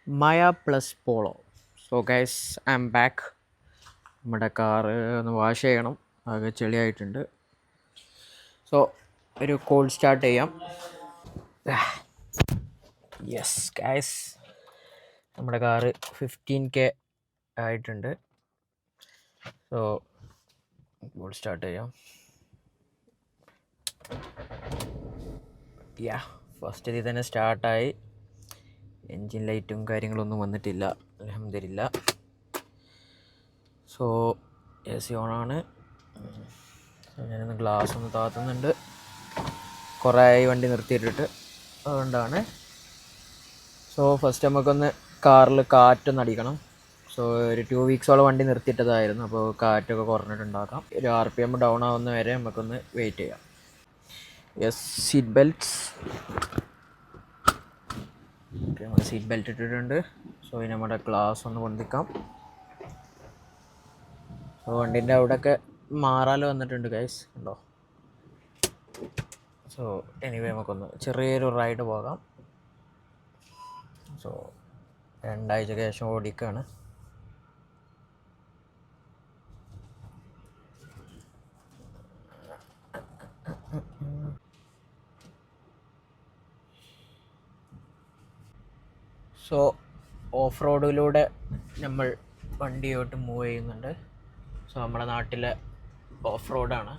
Maya plus Polo. So guys, I'm back. നമ്മുടെ car ഒന്ന് wash ചെയ്യണം, ആകെ ചെളിയായിട്ടുണ്ട്. സോ ഒരു കോൾ സ്റ്റാർട്ട് ചെയ്യാം. യെസ് ഗൈസ്, നമ്മുടെ കാറ് 15K ആയിട്ടുണ്ട്. സോ കോൾ സ്റ്റാർട്ട് ചെയ്യാം. ഫസ്റ്റ് ഇതിൽ തന്നെ സ്റ്റാർട്ടായി. എൻജിൻ ലൈറ്റും കാര്യങ്ങളൊന്നും വന്നിട്ടില്ല, അൽഹംദുലില്ലാ. സോ എ സി ഓണാണ്. ഞാനൊന്ന് ഗ്ലാസ് ഒന്ന് താത്തുന്നുണ്ട്, കുറേ ആയി വണ്ടി നിർത്തിയിട്ടിട്ട്, അതുകൊണ്ടാണ്. സോ ഫസ്റ്റ് നമുക്കൊന്ന് കാറിൽ കാറ്റൊന്ന് അടിക്കണം. സോ ഒരു 2 വീക്സോളം വണ്ടി നിർത്തിയിട്ടതായിരുന്നു, അപ്പോൾ കാറ്റൊക്കെ കുറഞ്ഞിട്ടുണ്ടാക്കാം. ഒരു RPM ഡൗൺ ആവുന്ന വരെ നമുക്കൊന്ന് വെയിറ്റ് ചെയ്യാം. Yes, seat belts. ഓക്കെ, നമ്മൾ സീറ്റ് ബെൽറ്റ് ഇട്ടിട്ടുണ്ട്. സോ ഇനി നമ്മുടെ ഗ്ലാസ് ഒന്ന് പൊന്തിക്കാം. സോ വണ്ടീൻ്റെ അവിടെയൊക്കെ മാറാല് വന്നിട്ടുണ്ട് ഗൈസ്, ഉണ്ടോ? സോ എനിവേ നമുക്കൊന്ന് ചെറിയൊരു റൈഡ് പോകാം. സോ 2 ആഴ്ചയ്ക്ക് ശേഷം ഓടിക്കുകയാണ്. സോ ഓഫ് റോഡിലൂടെ നമ്മൾ വണ്ടിയോട്ട് മൂവ് ചെയ്യുന്നുണ്ട്. സോ നമ്മുടെ നാട്ടിലെ ഓഫ് റോഡാണ്.